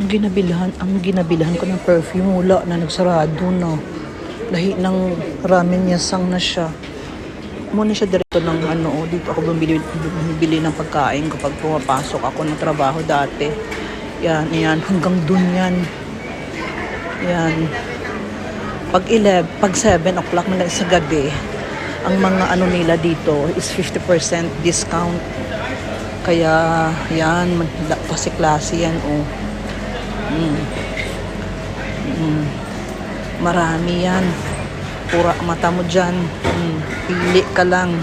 Ang ginabilhan ko ng perfume, wala na, nagsarado na. Lahi ng ramen yasang na siya. Muna siya direkto ng dito ako bumibili ng pagkain kapag pumapasok ako ng trabaho dati. Yan, hanggang dun yan. Yan. Pag 7 o'clock na sa gabi, ang mga nila dito is 50% discount. Kaya, yan, kasi klase yan, oh. Marami yan. Pura mata mo dyan. Pili ka lang.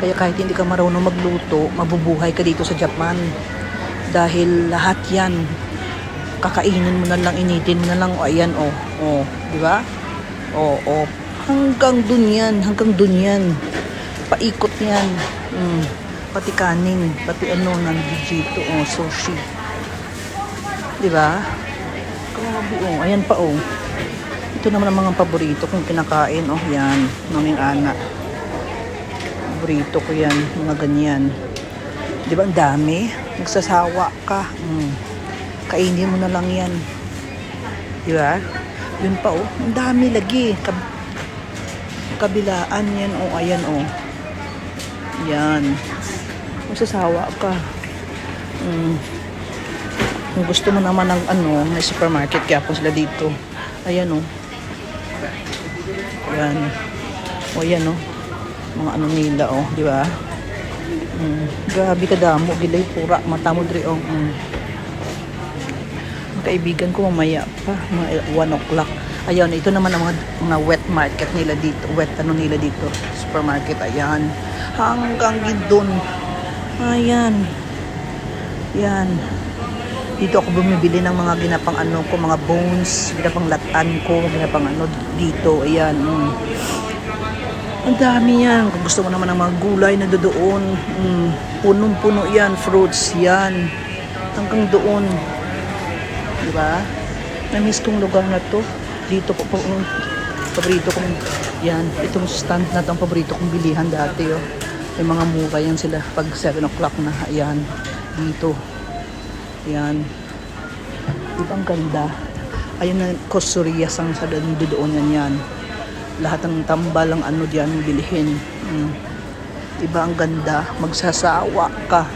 Kaya kahit hindi ka marunong magluto, mabubuhay ka dito sa Japan. Dahil lahat yan, kakainin mo na lang, initin mo na lang. O, ayan, di ba? Hanggang dun yan. Paikot yan. Pati kanin, pati nandito, sushi. Di ba? Grabe, ayan pa, Ito naman ang mga paborito kong kinakain. Yan. Naming ana. Paborito ko yan. Mga ganyan. Di ba ang dami? Nagsasawa ka. Kainin mo na lang yan. Di ba? Yun pa, Ang dami lagi. Kabilaan yan, Ayan, Yan. Magsasawa ka. Kung gusto mo naman ng may supermarket, kaya po sila dito. Ayan, Ayan. Mga nila, di ba? Grabe ka damo, gilay pura, mata mo dre, Kaibigan ko mamaya pa, mga 1 o'clock. Ayan, ito naman ang mga wet market nila dito, nila dito, supermarket, ayan. Hanggang doon. Ayan. Yan. Dito ako bumibili ng mga ginapang mga bones, ginapang latan ko, ginapang dito. Ayan. Ang dami yan. Kung gusto mo naman ng mga gulay na doon, punong-puno yan, fruits yan. Hanggang doon. Diba? Na-miss kong lugar na to. Dito po paborito kong, yan, itong stand na to ang paborito kong bilihan dati, May mga mura yan sila pag 7 o'clock na. Ayan. Dito. Yan. Diba ang ganda? Ayun na, Kosurias ang sa doon yan. Lahat ng tambal ang diyan bilihin. Diba ang ganda? Magsasawa ka.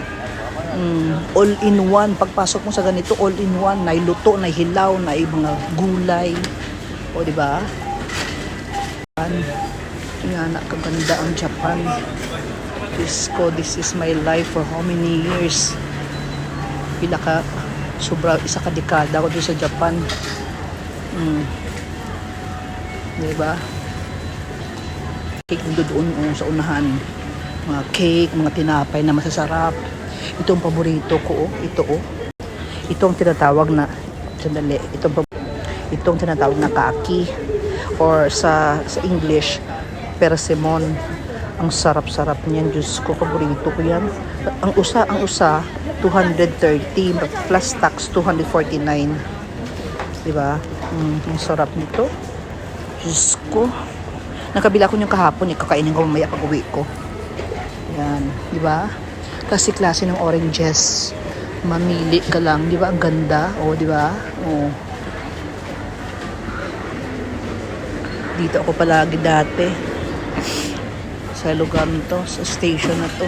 All in one. Pagpasok mo sa ganito, all in one. Nailuto, naihilaw, mga gulay. Diba? Yan, kaganda ang Japan. This is my life for how many years? Isa ka dekada ako doon sa Japan. Diba? Cake doon sa unahan. Mga cake, mga tinapay na masasarap. Ito ang paborito ko, Ito ang tinatawag na, itong tinatawag na kaki. Or sa English, persimmon. Ang sarap-sarap niyan. Diyos ko, paborito ko yan. Ang usa, 230 plus tax 249. Diba? Ang sarap nito. Diyos ko. Nakabila ko yung kahapon, kakainin ko mamaya pag uwi ko. Yan. Diba? Klase ng oranges. Mamili ka lang. Diba? Ang ganda. Diba? Dito ako palagi dati. Sa lugar nito, sa station na to.